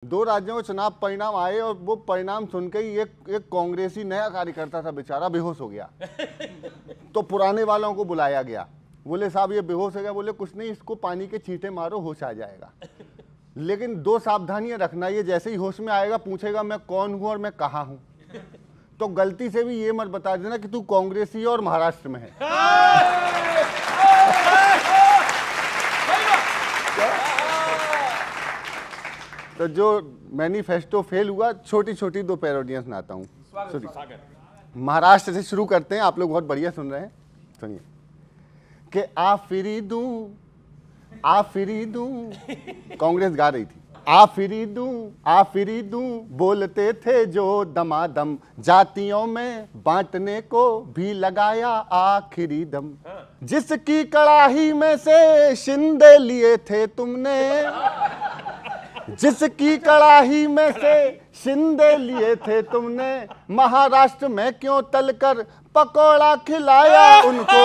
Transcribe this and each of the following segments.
दो राज्यों के चुनाव परिणाम आए और वो परिणाम सुनकर ही एक कांग्रेसी नया कार्यकर्ता था बेचारा बेहोश हो गया। तो पुराने वालों को बुलाया गया, बोले साहब ये बेहोश हो गया, बोले कुछ नहीं इसको पानी के छींटे मारो होश आ जाएगा। लेकिन दो सावधानियां रखना, ये जैसे ही होश में आएगा पूछेगा मैं कौन हूं और मैं कहाँ हूं। तो गलती से भी ये मत बता देना कि तू कांग्रेसी और महाराष्ट्र में है। तो जो मैनिफेस्टो फेल हुआ, छोटी छोटी दो पैरोडियां सुनाता हूँ। महाराष्ट्र से शुरू करते हैं, आप लोग बहुत बढ़िया सुन रहे हैं, सुनिए। कि आफिरी दूं कांग्रेस गा रही थी। आफिरी दूं बोलते थे जो दमादम, जातियों में बांटने को भी लगाया आखिरी दम। जिसकी कड़ाही में से शिंदे लिए थे तुमने, जिसकी कड़ाही में से शिंदे लिए थे तुमने, महाराष्ट्र में क्यों तलकर पकोड़ा खिलाया उनको।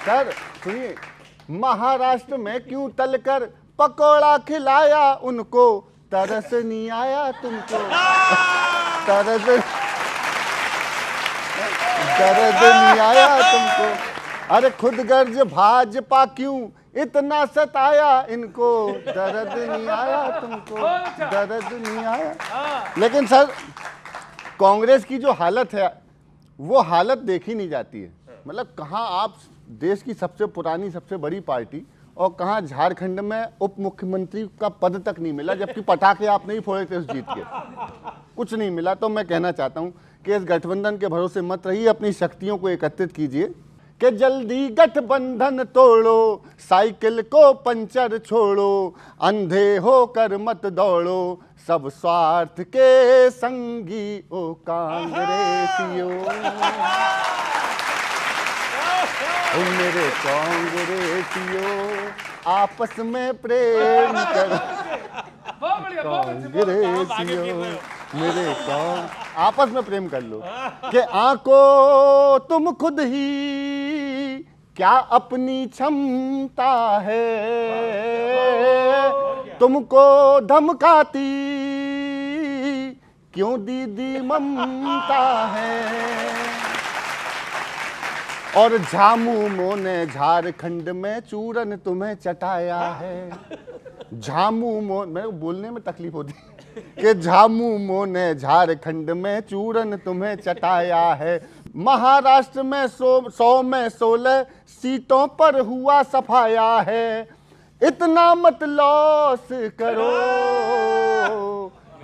सर सुनिए, महाराष्ट्र में क्यों तलकर पकोड़ा खिलाया उनको, तरस नहीं आया तुमको, दर्द नहीं आया तुमको। अरे खुद गर्ज भाजपा क्यों इतना सताया इनको, दर्द नहीं आया तुमको, दर्द नहीं आया। लेकिन सर कांग्रेस की जो हालत है वो हालत देखी नहीं जाती है। मतलब कहाँ आप देश की सबसे पुरानी सबसे बड़ी पार्टी और कहाँ झारखंड में उप मुख्यमंत्री का पद तक नहीं मिला, जबकि पटाखे आप नहीं फोड़े थे उस जीत के, कुछ नहीं मिला। तो मैं कहना चाहता हूँ कि इस गठबंधन के भरोसे मत रहिए, अपनी शक्तियों को एकत्रित कीजिए कि जल्दी गठबंधन तोड़ो, साइकिल को पंचर छोड़ो, अंधे होकर मत दौड़ो, सब स्वार्थ के संगी ओ कांग्रेसियों, ओ मेरे कांग्रेसियों, आपस में प्रेम करो, कांग्रेसियों मेरे आपस में प्रेम कर लो। कि आंको तुम खुद ही क्या अपनी क्षमता है, तुमको धमकाती क्यों दीदी ममता है। और झामुमो ने झारखंड में चूरन तुम्हें चटाया है। झामुमो, मेरे बोलने में तकलीफ होती है कि झामुमो ने झारखंड में चूरन तुम्हें चटाया है। महाराष्ट्र में 100 में 16 सीटों पर हुआ सफाया है। इतना मत लॉस करो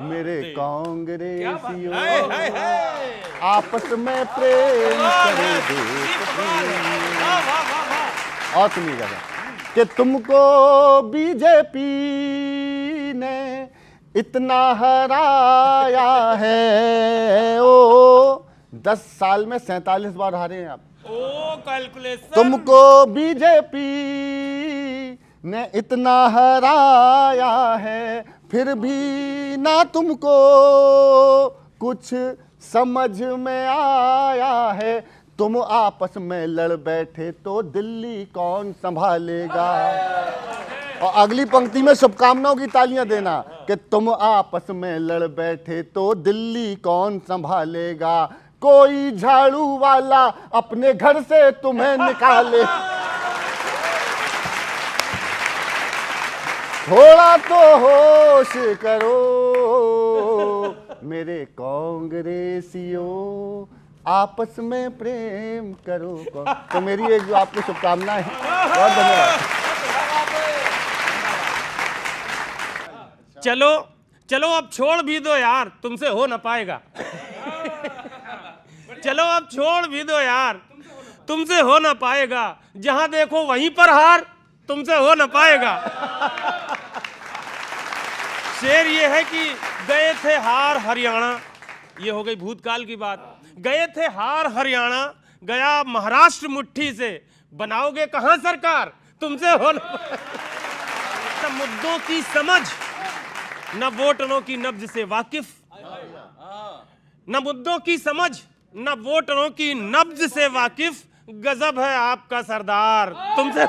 मेरे कांग्रेसियों, आपस में प्रेम करो। और सुनिएगा कि तुमको बीजेपी ने इतना हराया है, ओ 10 साल में 47 बार हारे हैं आप। ओ कैलकुलेशन। तुमको बीजेपी ने इतना हराया है, फिर भी ना तुमको कुछ समझ में आया है। तुम आपस में लड़ बैठे तो दिल्ली कौन संभालेगा। और अगली पंक्ति में शुभकामनाओं की तालियां देना कि तुम आपस में लड़ बैठे तो दिल्ली कौन संभालेगा। कोई झाड़ू वाला अपने घर से तुम्हें निकाले, थोड़ा तो होश करो मेरे कांग्रेसियों, आपस में प्रेम करो। तो मेरी एक जो आपको शुभकामनाएं हैं, बहुत धन्यवाद। चलो चलो अब छोड़ भी दो यार, तुमसे हो ना पाएगा। चलो अब छोड़ भी दो यार, तुमसे हो ना पाएगा। जहां देखो वहीं पर हार, तुमसे हो ना पाएगा। शेर ये है कि गए थे हार हरियाणा, ये हो गई भूतकाल की बात। गए थे हार हरियाणा, गया महाराष्ट्र मुट्ठी से, बनाओगे कहां सरकार, तुमसे हो न मुद्दों की समझ, न वोटरों की नब्ज से वाकिफ, न मुद्दों की समझ, न वोटरों की नब्ज से वाकिफ, गजब है आपका सरदार, तुमसे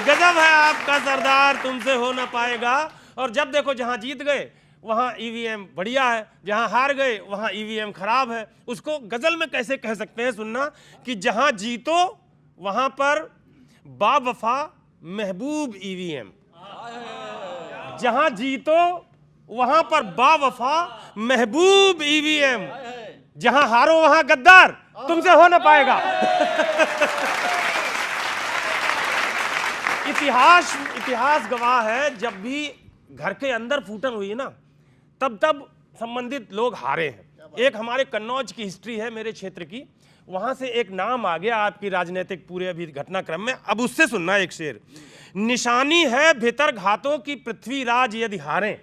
गजब है आपका सरदार, तुमसे हो ना पाएगा। और जब देखो जहां जीत गए वहां ईवीएम बढ़िया है, जहां हार गए वहां ईवीएम खराब है। उसको गजल में कैसे कह सकते हैं, सुनना कि जहां जीतो वहां पर बावफा महबूब ईवीएम, जहां जीतो वहां पर बावफा महबूब ईवीएम, जहां हारो वहां गद्दार, तुमसे हो ना पाएगा। इतिहास गवाह है, जब भी घर के अंदर फूटन हुई है ना, तब संबंधित लोग हारे हैं। एक हमारे कन्नौज की हिस्ट्री है, मेरे क्षेत्र की, वहां से एक नाम आ गया आपकी राजनीतिक पूरे अभी घटनाक्रम में। अब उससे सुनना एक शेर, निशानी है भीतर घातों की पृथ्वीराज यदि हारें।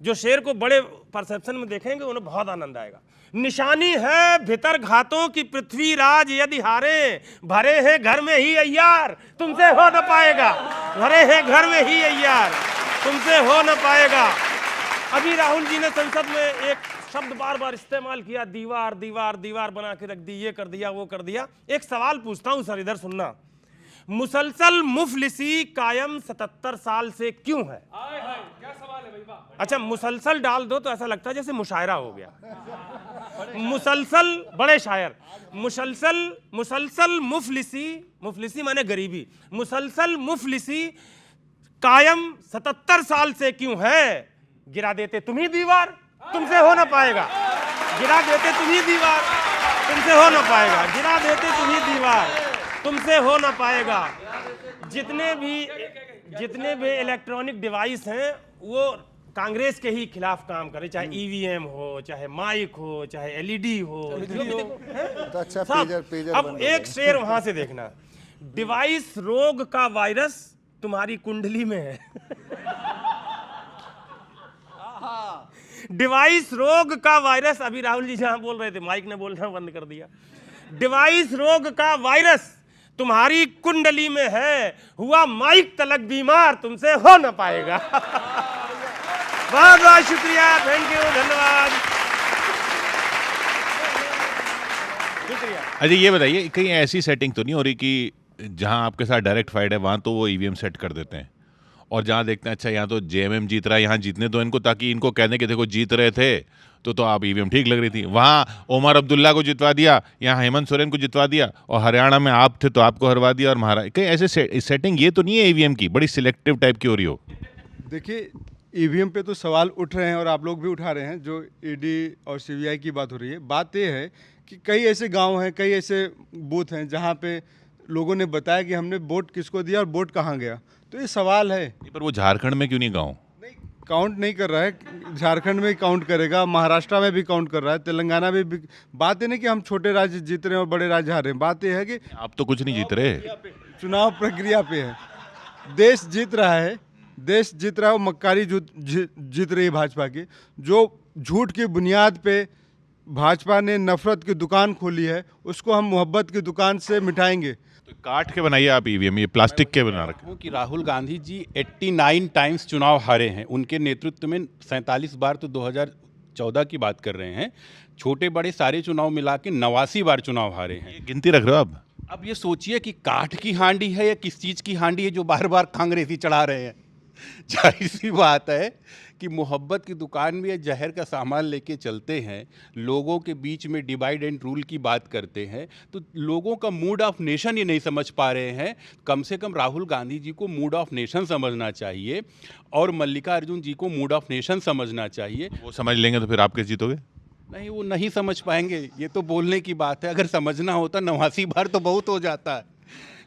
जो शेर को बड़े परसेप्शन में देखेंगे उन्हें बहुत आनंद आएगा। निशानी है भीतर घातों की पृथ्वीराज यदि हारे, भरे हैं घर में ही अय्यार, तुमसे हो न पाएगा। भरे हैं घर में ही अय्यार, तुमसे हो न पाएगा। अभी राहुल जी ने संसद में एक शब्द बार बार इस्तेमाल किया, दीवार दीवार दीवार बना के रख दी, ये कर दिया वो कर दिया। एक सवाल पूछता हूं सर, इधर सुनना, मुसलसल मुफलिसी कायम 77 साल से क्यों है? क्या सवाल है भाई? अच्छा, मुसलसल डाल दो तो ऐसा लगता है जैसे मुशायरा हो गया। मुसलसल, बड़े शायर, मुसलसल मुफलिसी, मुफलिसी माने गरीबी, मुसलसल मुफलिसी कायम 77 साल से क्यों है? गिरा देते तुम ही दीवार, तुमसे हो ना पाएगा। गिरा देते तुम ही दीवार, तुमसे हो ना पाएगा। गिरा देते तुम ही दीवार, तुमसे हो ना पाएगा। जितने भी इलेक्ट्रॉनिक डिवाइस हैं वो कांग्रेस के ही खिलाफ काम करे, चाहे ईवीएम हो, चाहे माइक हो, चाहे एलईडी हो, जो भी तो अच्छा सब। पेजर अब एक शेर वहां से देखना, डिवाइस रोग का वायरस तुम्हारी कुंडली में है। डिवाइस रोग का वायरस, अभी राहुल जी जहां बोल रहे थे माइक ने बोलना बंद कर दिया। डिवाइस रोग का वायरस तुम्हारी कुंडली में है, हुआ माइक तलक बीमार, तुमसे हो ना पाएगा। बहुत बहुत शुक्रिया, थैंक यू, धन्यवाद, शुक्रिया। अजय ये बताइए, कहीं ऐसी सेटिंग तो नहीं हो रही कि जहां आपके साथ डायरेक्ट फाइट है वहां तो वो ईवीएम सेट कर देते हैं, और जहां देखते हैं अच्छा यहाँ तो जेएमएम जीत रहा है, यहाँ जीतने दो इनको, ताकि इनको कहने के देखो जीत रहे थे तो आप ईवीएम ठीक लग रही थी, वहाँ उमर अब्दुल्ला को जितवा दिया, यहाँ हेमंत सोरेन को जितवा दिया, और हरियाणा में आप थे तो आपको हरवा दिया, और महाराष्ट्र कहीं ऐसे सेटिंग ये तो नहीं है ईवीएम की, बड़ी सिलेक्टिव टाइप की हो रही हो? देखिए, ईवीएम पे तो सवाल उठ रहे हैं और आप लोग भी उठा रहे हैं, जो ईडी और सीबीआई की बात हो रही है। बात ये है कि कई ऐसे गांव हैं, कई ऐसे बूथ हैं जहां पे लोगों ने बताया कि हमने वोट किसको दिया और वोट कहां गया, तो ये सवाल है। पर वो झारखंड में क्यों नहीं गाँव? काउंट नहीं कर रहा है, झारखंड में काउंट करेगा, महाराष्ट्र में भी काउंट कर रहा है, तेलंगाना में भी। बात है नहीं कि हम छोटे राज्य जीत रहे हैं और बड़े राज्य हारे हैं, बात यह है कि आप तो कुछ नहीं जीत रहे, चुनाव प्रक्रिया पे है। देश जीत रहा है, देश जीत रहा है, मक्कारी जीत रही है भाजपा की। जो झूठ की बुनियाद पे भाजपा ने नफरत की दुकान खोली है, उसको हम मोहब्बत की दुकान से मिटाएंगे। तो काट के बनाइए आप ईवीएम, ये प्लास्टिक के बना रखे। कि राहुल गांधी जी 89 टाइम्स चुनाव हारे हैं, उनके नेतृत्व में 47 बार, तो 2014 की बात कर रहे हैं, छोटे बड़े सारे चुनाव मिला के 89 बार चुनाव हारे हैं। ये गिनती रख रहे हो आप? अब ये सोचिए कि काठ की हांडी है या किस चीज़ की हांडी है जो बार बार कांग्रेसी चढ़ा रहे हैं। जाहिर सी बात है कि मोहब्बत की दुकान में जहर का सामान लेके चलते हैं, लोगों के बीच में डिवाइड एंड रूल की बात करते हैं, तो लोगों का मूड ऑफ नेशन ये नहीं समझ पा रहे हैं। कम से कम राहुल गांधी जी को मूड ऑफ नेशन समझना चाहिए और मल्लिकार्जुन जी को मूड ऑफ नेशन समझना चाहिए। वो समझ लेंगे तो फिर आप कैसे जीतोगे? नहीं, वो नहीं समझ पाएंगे, ये तो बोलने की बात है। अगर समझना होता 89 बार तो बहुत हो जाता है।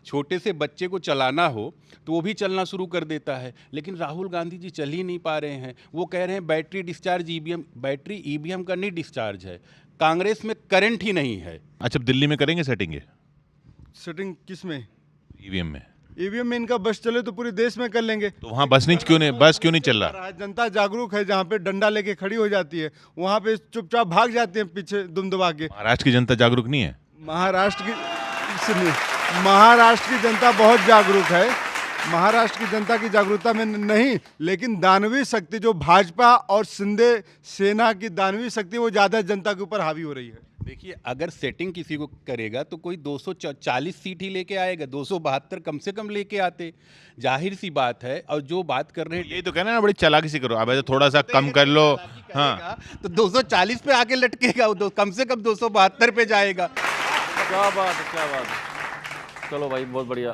छोटे से बच्चे को चलाना हो तो वो भी चलना शुरू कर देता है, लेकिन राहुल गांधी जी चल ही नहीं पा रहे हैं। वो कह रहे हैं battery discharge EVM, battery EVM का नहीं डिस्चार्ज है, कांग्रेस में करंट ही नहीं है। अच्छा, दिल्ली में करेंगे सेटिंग? ये सेटिंग किस में? ईवीएम में। ईवीएम में इनका बस चले तो पूरे देश में कर लेंगे। तो वहाँ बस क्यों नहीं चल रहा? जनता जागरूक है, जहाँ पे डंडा लेके खड़ी हो जाती है वहाँ पे चुपचाप भाग जाते हैं पीछे दुम दबा के। महाराष्ट्र की जनता जागरूक नहीं है? महाराष्ट्र की जनता बहुत जागरूक है। महाराष्ट्र की जनता की जागरूकता में नहीं, लेकिन दानवी शक्ति जो भाजपा और शिंदे सेना की दानवी शक्ति वो ज़्यादा जनता के ऊपर हावी हो रही है। देखिए, अगर सेटिंग किसी को करेगा तो कोई 240 सीट ही लेके आएगा, 272 कम से कम लेके आते, जाहिर सी बात है। और जो बात कर रहे हैं यही तो कहना ना, बड़ी चालाकी से करो, अब ऐसे थोड़ा सा कम कर लो। हाँ, तो 240 पे आके लटकेगा, वो कम से कम 272 पे जाएगा। क्या बात है, क्या बात है। चलो भाई, बहुत बढ़िया।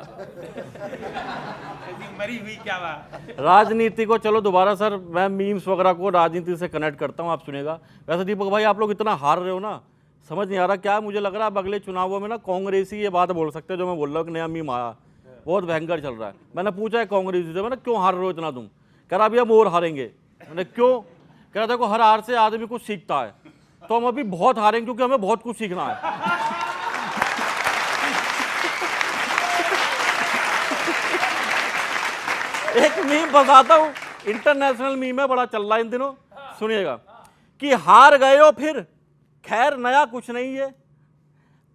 मरी हुई क्या बात। राजनीति को चलो दोबारा सर, मैं मीम्स वगैरह को राजनीति से कनेक्ट करता हूँ, आप सुनेगा। वैसे दीपक भाई, आप लोग इतना हार रहे हो ना, समझ नहीं आ रहा क्या। मुझे लग रहा है अब अगले चुनावों में ना कांग्रेसी ये बात बोल सकते हैं जो मैं बोल रहा हूँ कि नया मीम आया, बहुत भयंकर चल रहा है। मैंने पूछा है कांग्रेसी से, मैंने क्यों हार रहे हो इतना तुम? कह रहा अभी हम और हारेंगे। मैंने क्यों? कह रहा देखो, हर हार से आदमी कुछ सीखता है, तो हम अभी बहुत हारेंगे क्योंकि हमें बहुत कुछ सीखना है। एक मीम बताता हूँ, इंटरनेशनल मीम है, बड़ा चल रहा है इन दिनों, सुनिएगा। कि हार गए हो फिर, खैर नया कुछ नहीं है,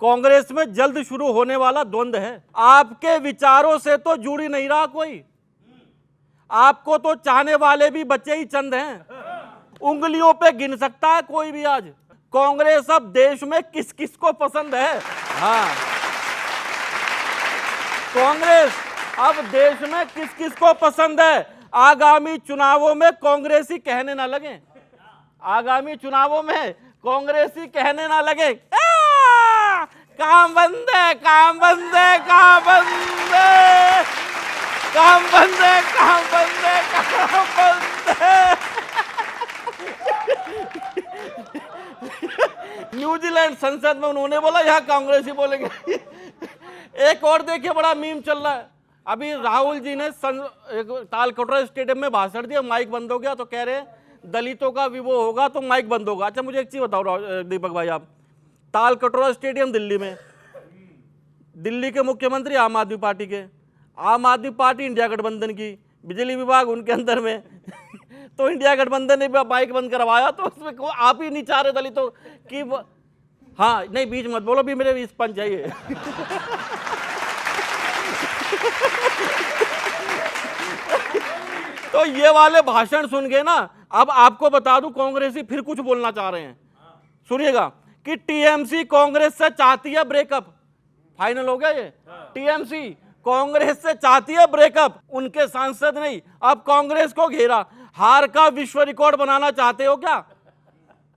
कांग्रेस में जल्द शुरू होने वाला द्वंद्व है। आपके विचारों से तो जुड़ी नहीं रहा कोई, आपको तो चाहने वाले भी बच्चे ही चंद हैं, उंगलियों पे गिन सकता है कोई भी आज। कांग्रेस अब देश में किस किस को पसंद है? हाँ, कांग्रेस अब देश में किस किस को पसंद है? आगामी चुनावों में कांग्रेसी कहने ना लगे, आगामी चुनावों में कांग्रेसी कहने ना लगे काम बंद है, काम बंद है, काम बंद है, काम बंद है, काम बंद है, काम बंद है। न्यूजीलैंड संसद में उन्होंने बोला, यहाँ कांग्रेसी बोलेंगे। एक और देखिए, बड़ा मीम चल रहा है। अभी राहुल जी ने तालकटोरा स्टेडियम में भाषण दिया, माइक बंद हो गया, तो कह रहे हैं दलितों का भी वो होगा तो माइक बंद होगा। अच्छा, मुझे एक चीज बताओ दीपक भाई, आप तालकटोरा स्टेडियम दिल्ली में, दिल्ली के मुख्यमंत्री आम आदमी पार्टी के, आम आदमी पार्टी इंडिया गठबंधन की, बिजली विभाग उनके अंदर में तो इंडिया गठबंधन ने माइक बंद करवाया, तो उसमें आप ही नहीं चाह रहे दलितों की। हाँ नहीं, बीच मत बोलो, भी मेरे बीच पंच चाहिए। तो ये वाले भाषण सुन के ना, अब आपको बता दूं कांग्रेसी फिर कुछ बोलना चाह रहे हैं, सुनिएगा। कि टीएमसी कांग्रेस से चाहती है ब्रेकअप, फाइनल हो गया ये। टीएमसी कांग्रेस से चाहती है ब्रेकअप, उनके सांसद नहीं, अब कांग्रेस को घेरा। हार का विश्व रिकॉर्ड बनाना चाहते हो क्या?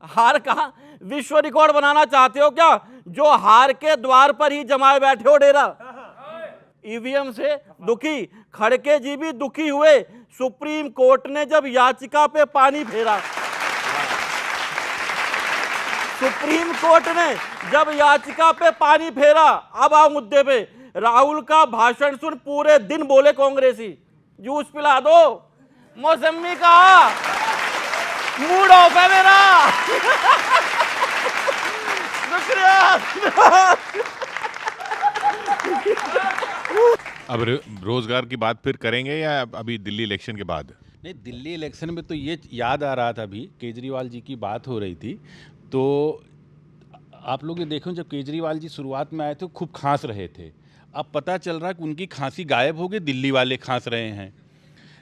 हार का विश्व रिकॉर्ड बनाना चाहते हो क्या, जो हार के द्वार पर ही जमाए बैठे हो डेरा? ईवीएम से दुखी खड़के जी भी दुखी हुए, सुप्रीम कोर्ट ने जब याचिका पे पानी फेरा। सुप्रीम कोर्ट ने जब याचिका पे पानी फेरा। अब आओ मुद्दे पे। राहुल का भाषण सुन पूरे दिन बोले कांग्रेसी, जूस पिला दो, मौसमी का मूड ऑफ है मेरा। अब रोजगार की बात फिर करेंगे या अभी दिल्ली इलेक्शन के बाद? नहीं, दिल्ली इलेक्शन में तो ये याद आ रहा था, अभी केजरीवाल जी की बात हो रही थी, तो आप लोग ये देखो, जब केजरीवाल जी शुरुआत में आए थे खूब खांस रहे थे, अब पता चल रहा है कि उनकी खांसी गायब हो गई, दिल्ली वाले खांस रहे हैं।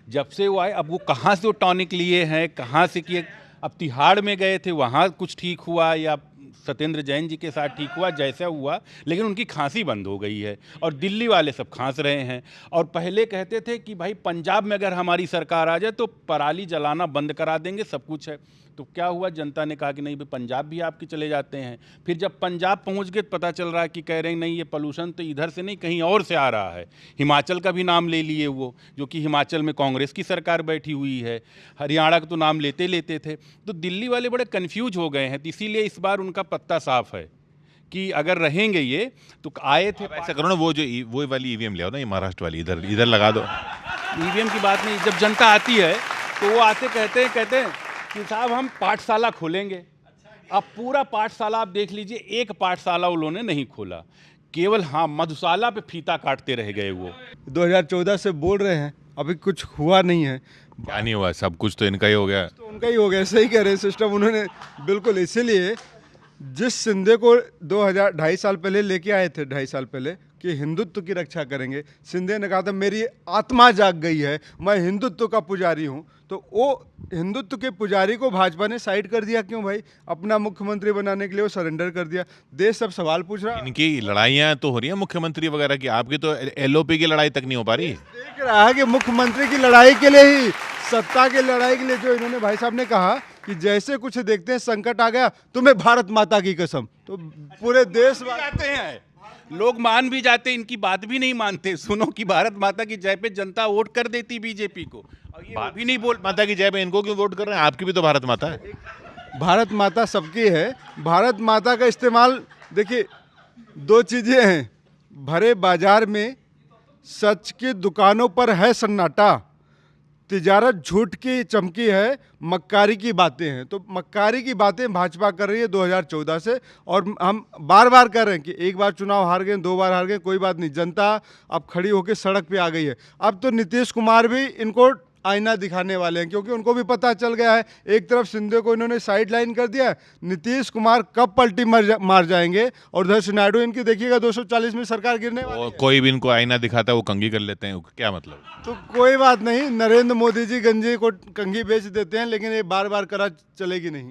जब से वो आए, अब वो कहाँ से वो टॉनिक लिए हैं, कहाँ से किए, अब तिहाड़ में गए थे, वहाँ कुछ ठीक हुआ या सत्येंद्र जैन जी के साथ ठीक हुआ, जैसा हुआ, लेकिन उनकी खांसी बंद हो गई है और दिल्ली वाले सब खांस रहे हैं। और पहले कहते थे कि भाई पंजाब में अगर हमारी सरकार आ जाए तो पराली जलाना बंद करा देंगे, सब कुछ है। तो क्या हुआ, जनता ने कहा कि नहीं भाई, पंजाब भी आपके चले जाते हैं। फिर जब पंजाब पहुंच गए तो पता चल रहा है कि कह रहे हैं नहीं, ये पोल्यूशन तो इधर से नहीं कहीं और से आ रहा है। हिमाचल का भी नाम ले लिए वो, जो कि हिमाचल में कांग्रेस की सरकार बैठी हुई है, हरियाणा का तो नाम लेते लेते थे। तो दिल्ली वाले बड़े कन्फ्यूज हो गए हैं, तो इसीलिए इस बार उनका पत्ता साफ है कि अगर रहेंगे ये तो आए थे। ऐसा करो ना, वो वाली ईवीएम ले आओ ना, ये महाराष्ट्र वाली इधर लगा दो। ईवीएम की बात नहीं, जब जनता आती है तो वो आते कहते हैं कि साहब हम पाठशाला खोलेंगे। अब पूरा पाठशाला आप देख लीजिए, एक पाठशाला उन्होंने नहीं खोला, केवल हाँ मधुशाला पे फीता काटते रह गए। वो 2014 से बोल रहे हैं, अभी कुछ हुआ नहीं है। क्या नहीं हुआ, सब कुछ तो इनका ही हो गया। तो उनका ही हो गया, सही कह रहे हैं। सिस्टम उन्होंने बिल्कुल, इसीलिए जिस शिंदे को 2.5 साल पहले लेके आए थे, 2.5 साल पहले, कि हिंदुत्व की रक्षा करेंगे, शिंदे ने कहा था मेरी आत्मा जाग गई है, मैं हिंदुत्व का पुजारी हूं, तो वो हिंदुत्व के पुजारी को भाजपा ने साइड कर दिया। क्यों भाई? अपना मुख्यमंत्री बनाने के लिए वो सरेंडर कर दिया। देश सब सवाल पूछ रहा, इनकी लड़ाइयाँ तो हो रही हैं मुख्यमंत्री वगैरह की, आपकी तो एलओपी की लड़ाई तक नहीं हो पा रही। देख रहा है कि मुख्यमंत्री की लड़ाई के लिए ही, सत्ता की लड़ाई के लिए, जो इन्होंने भाई साहब ने कहा कि जैसे कुछ देखते हैं संकट आ गया तुम्हें भारत माता की कसम, तो पूरे देश जाते हैं लोग, मान भी जाते हैं, इनकी बात भी नहीं मानते। सुनो कि भारत माता की जय पे जनता वोट कर देती बीजेपी को, और ये भी नहीं बोल। माता की जय पे इनको क्यों वोट कर रहे हैं? आपकी भी तो भारत माता है। भारत माता सबकी है। भारत माता का इस्तेमाल, देखिए 2 चीज़ें हैं, भरे बाजार में सच की दुकानों पर है सन्नाटा, तिजारत झूठ की चमकी है, मक्कारी की बातें हैं। तो मक्कारी की बातें भाजपा कर रही है 2014 से, और हम बार बार कह रहे हैं कि एक बार चुनाव हार गए, 2 बार हार गए, कोई बात नहीं, जनता अब खड़ी होकर सड़क पे आ गई है। अब तो नीतीश कुमार भी इनको आईना दिखाने वाले हैं, क्योंकि उनको भी पता चल गया है, एक तरफ शिंदे को इन्होंने साइड लाइन कर दिया, नीतीश कुमार कब पलटी मार जाएंगे, और उधर से नायडू इनकी देखिएगा 240 में सरकार गिरने वाली है। कोई भी इनको आईना दिखाता है वो कंघी कर लेते हैं, क्या मतलब? तो कोई बात नहीं, नरेंद्र मोदी जी गंजे को कंघी बेच देते हैं, लेकिन ये बार बार करा चलेगी नहीं।